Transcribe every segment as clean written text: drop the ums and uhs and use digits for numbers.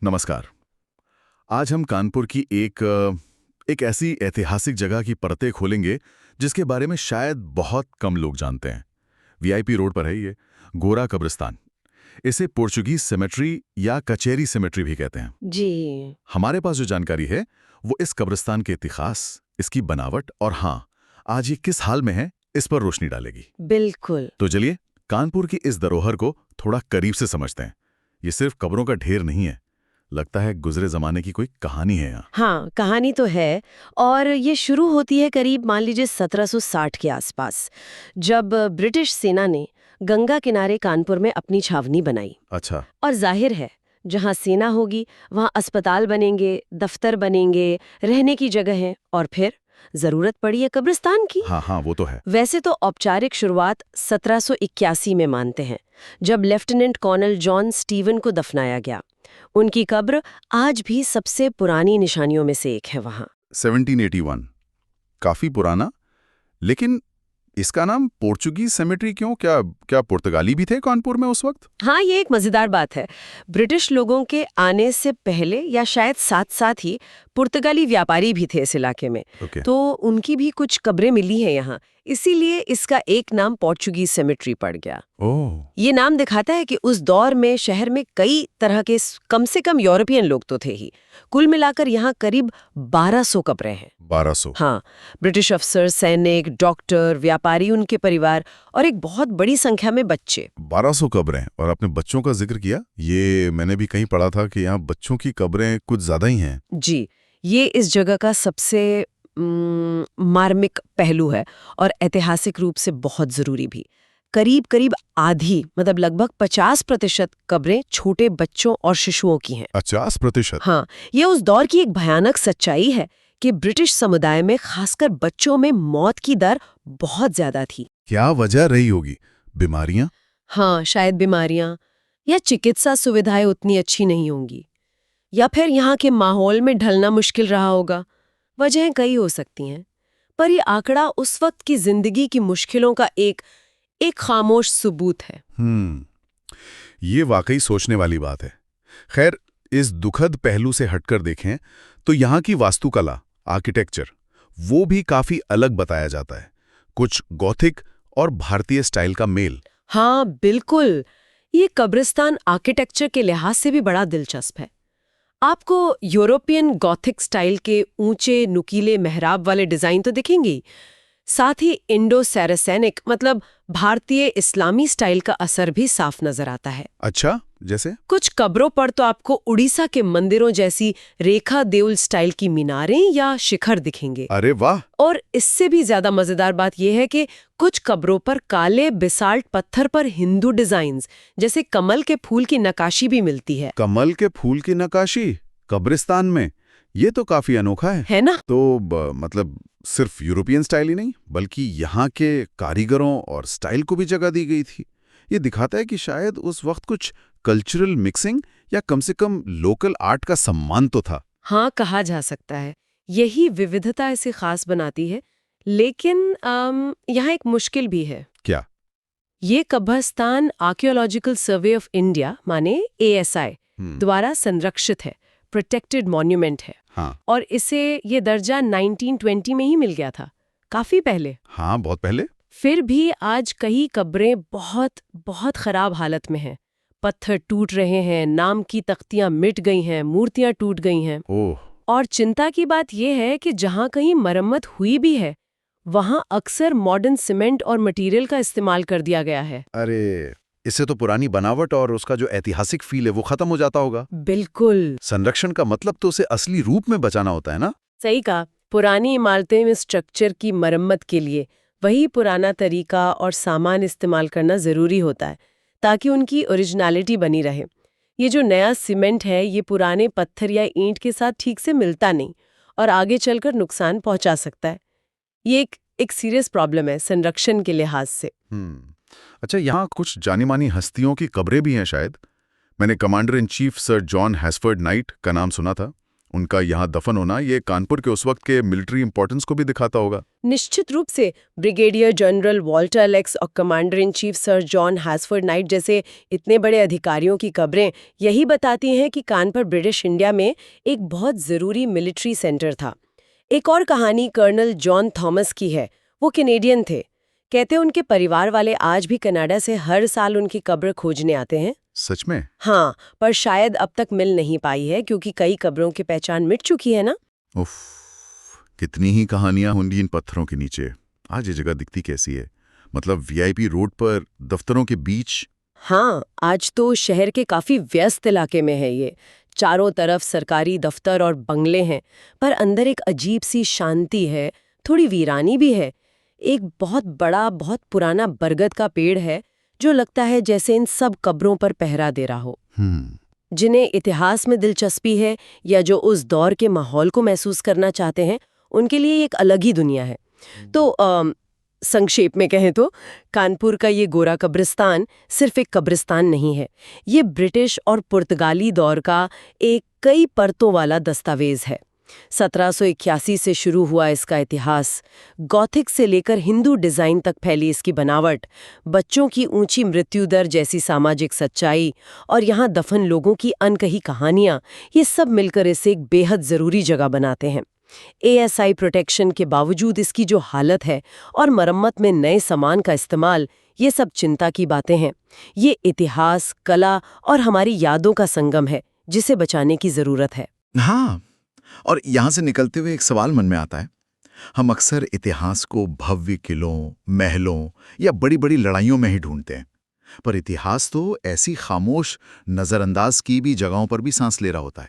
नमस्कार। आज हम कानपुर की एक ऐसी ऐतिहासिक जगह की परतें खोलेंगे जिसके बारे में शायद बहुत कम लोग जानते हैं। वीआईपी रोड पर है ये गोरा कब्रिस्तान। इसे पोर्चुगीज सेमेट्री या कचेरी सेमेट्री भी कहते हैं। जी। हमारे पास जो जानकारी है वो इस कब्रिस्तान के इतिहास, इसकी बनावट और हाँ, आज ये किस हाल में है इस पर रोशनी डालेगी। बिल्कुल। तो चलिए कानपुर की इस धरोहर को थोड़ा करीब से समझते हैं। ये सिर्फ कब्रों का ढेर नहीं है, लगता है गुजरे जमाने की कोई कहानी है यहाँ। हाँ, कहानी तो है। और ये शुरू होती है करीब मान लीजिए 1760 के आसपास, जब ब्रिटिश सेना ने गंगा किनारे कानपुर में अपनी छावनी बनाई। अच्छा। और जाहिर है, जहाँ सेना होगी वहाँ अस्पताल बनेंगे, दफ्तर बनेंगे, रहने की जगह है, और फिर जरूरत पड़ी है कब्रिस्तान की। हाँ हाँ, वो तो है। वैसे तो औपचारिक शुरुआत 1781 में मानते हैं, जब लेफ्टिनेंट कर्नल जॉन स्टीवन को दफनाया गया। उनकी कब्र आज भी सबसे पुरानी निशानियों में से एक है वहाँ। 1781 काफी पुराना, लेकिन इसका नाम पोर्चुगीज सेमेट्री क्यों? क्या पुर्तगाली भी थे कानपुर में उस वक्त? हाँ, ये एक मजेदार बात है। ब्रिटिश लोगों के आने से पहले या शायद साथ साथ ही पुर्तगाली व्यापारी भी थे इस इलाके में। ओके। तो उनकी भी कुछ कब्रें मिली हैं यहाँ, इसीलिए इसका एक नाम पोर्चुगीज सेमेट्री पड़ गया। ओह। ये नाम दिखाता है कि उस दौर में शहर में कई तरह के कम से कम यूरोपियन लोग तो थे ही। कुल मिलाकर यहाँ करीब 1200 कब्रें हैं। 1200? हाँ, ब्रिटिश अफसर, सैनिक, डॉक्टर, व्यापारी, उनके परिवार और एक बहुत बड़ी संख्या में बच्चे। 1200 कब्रें, और आपने बच्चों का जिक्र किया, ये मैंने भी कहीं पढ़ा था कि यहाँ बच्चों की कब्रें कुछ ज्यादा ही हैं। जी, ये इस जगह का सबसे मार्मिक पहलू है और ऐतिहासिक रूप से बहुत जरूरी भी। करीब करीब आधी, मतलब लगभग 50% कब्रें छोटे बच्चों और शिशुओं की हैं। 50%? हाँ, ये उस दौर की एक भयानक सच्चाई है कि ब्रिटिश समुदाय में खासकर बच्चों में मौत की दर बहुत ज्यादा थी। क्या वजह रही होगी? बीमारियां? हाँ, शायद बीमारियां, या चिकित्सा सुविधाएं उतनी अच्छी नहीं होंगी, या फिर यहाँ के माहौल में ढलना मुश्किल रहा होगा। वजहें कई हो सकती हैं, पर ये आंकड़ा उस वक्त की जिंदगी की मुश्किलों का एक खामोश सबूत है। ये वाकई सोचने वाली बात है। खैर, इस दुखद पहलू से हटकर देखें तो यहाँ की वास्तुकला, आर्किटेक्चर, वो भी काफी अलग बताया जाता है। कुछ गॉथिक और भारतीय स्टाइल का मेल। हाँ बिल्कुल, ये कब्रिस्तान आर्किटेक्चर के लिहाज से भी बड़ा दिलचस्प है। आपको यूरोपियन गॉथिक स्टाइल के ऊंचे नुकीले मेहराब वाले डिजाइन तो दिखेंगे ही, साथ ही इंडो सैरासेनिक मतलब भारतीय इस्लामी स्टाइल का असर भी साफ नजर आता है। अच्छा, जैसे? कुछ कब्रों पर तो आपको उड़ीसा के मंदिरों जैसी रेखा देउल स्टाइल की मीनारें या शिखर दिखेंगे। अरे वाह! और इससे भी ज्यादा मजेदार बात यह है कि कुछ कब्रों पर काले बिसाल्ट पत्थर पर हिंदू डिजाइन्स जैसे कमल के फूल की नक्काशी भी मिलती है। कमल के फूल की नक्काशी कब्रिस्तान में? ये तो काफी अनोखा है ना? तो मतलब सिर्फ यूरोपियन स्टाइल ही नहीं, बल्कि यहाँ के कारीगरों और स्टाइल को भी जगह दी गई थी। ये दिखाता है कि शायद उस वक्त कुछ कल्चरल मिक्सिंग या कम से कम लोकल आर्ट का सम्मान तो था। हाँ, कहा जा सकता है। यही विविधता इसे खास बनाती है। लेकिन यहाँ एक मुश्किल भी है। क्या? ये कब्रिस्तान आर्कियोलॉजिकल सर्वे ऑफ इंडिया माने ASI द्वारा संरक्षित है, प्रोटेक्टेड मॉन्यूमेंट है। हाँ। और इसे ये दर्जा 1920 में ही मिल गया था, काफी पहले। हाँ, बहुत पहले। फिर भी आज कई कब्रें बहुत बहुत खराब हालत में हैं। पत्थर टूट रहे हैं, नाम की तख्तियां मिट गई हैं, मूर्तियां टूट गई हैं। ओह। और चिंता की बात यह है कि जहां कहीं मरम्मत हुई भी है, वहां अक्सर मॉडर्न सीमेंट और मटेरियल का इस्तेमाल कर दिया गया है। अरे, इससे तो पुरानी बनावट और उसका जो ऐतिहासिक फील है वो खत्म हो जाता होगा। बिल्कुल। संरक्षण का मतलब तो उसे असली रूप में बचाना होता है ना? सही कहा। पुरानी इमारतें में स्ट्रक्चर की मरम्मत के लिए वही पुराना तरीका और सामान इस्तेमाल करना जरूरी होता है, ताकि उनकी ओरिजिनलिटी बनी रहे। ये जो नया सीमेंट है, ये पुराने पत्थर या ईंट के साथ ठीक से मिलता नहीं और आगे चलकर नुकसान पहुंचा सकता है। ये एक सीरियस प्रॉब्लम है संरक्षण के लिहाज से। अच्छा, यहाँ कुछ जानी मानी हस्तियों की कब्रें भी हैं शायद। मैंने commander in chief sir John Hasford Knight का नाम सुना था। उनका यहाँ दफन होना ये कानपुर के उस वक्त के मिलिट्री इंपॉर्टेंस को भी दिखाता होगा। निश्चित रूप से ब्रिगेडियर जनरल वॉल्टर एलेक्स और commander in chief sir John Hasford Knight जैसे इतने बड़े अधिकारियों की कब्रें यही बताती हैं कि कानपुर ब्रिटिश इंडिया में एक बहुत ज़रूरी मिलिट्री सेंटर था। एक और कहानी कर्नल जॉन थॉमस की है। वो कैनेडियन थे। कहते हैं उनके परिवार वाले आज भी कनाडा से हर साल उनकी कब्र खोजने आते हैं। सच में? हाँ, पर शायद अब तक मिल नहीं पाई है क्योंकि कई कब्रों की पहचान मिट चुकी है ना। उफ, कितनी ही कहानियां होंगी इन पत्थरों के नीचे। आज ये जगह दिखती कैसी है? मतलब वीआईपी रोड पर दफ्तरों के बीच। हाँ, आज तो शहर के काफी व्यस्त इलाके में है ये। चारों तरफ सरकारी दफ्तर और बंगले हैं, पर अंदर एक अजीब सी शांति है, थोड़ी वीरानी भी है। एक बहुत बड़ा, बहुत पुराना बरगद का पेड़ है जो लगता है जैसे इन सब कब्रों पर पहरा दे रहा हो। जिन्हें इतिहास में दिलचस्पी है या जो उस दौर के माहौल को महसूस करना चाहते हैं, उनके लिए एक अलग ही दुनिया है। तो संक्षेप में कहें तो कानपुर का ये गोरा कब्रिस्तान सिर्फ एक कब्रिस्तान नहीं है, ये ब्रिटिश और पुर्तगाली दौर का एक कई परतों वाला दस्तावेज है। 1781 से शुरू हुआ इसका इतिहास, गॉथिक से लेकर हिंदू डिजाइन तक फैली इसकी बनावट, बच्चों की ऊंची मृत्यु दर जैसी सामाजिक सच्चाई और यहाँ दफन लोगों की अनकही कहानियां, ये सब मिलकर इसे एक बेहद जरूरी जगह बनाते हैं। एएसआई प्रोटेक्शन के बावजूद इसकी जो हालत है और मरम्मत में नए सामान का इस्तेमाल, ये सब चिंता की बातें हैं। ये इतिहास, कला और हमारी यादों का संगम है जिसे बचाने की जरूरत है। हाँ, और यहाँ से निकलते हुए एक सवाल मन में आता है। हम अक्सर इतिहास को भव्य किलों, महलों या बड़ी बड़ी लड़ाइयों में ही ढूंढते हैं, पर इतिहास तो ऐसी खामोश, नजरअंदाज की भी जगहों पर भी सांस ले रहा होता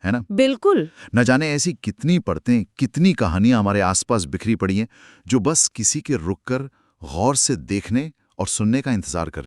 है ना? बिल्कुल। न जाने ऐसी कितनी परतें, कितनी कहानियां हमारे आसपास बिखरी पड़ी हैं, जो बस किसी के रुककर गौर से देखने और सुनने का इंतजार करती हैं।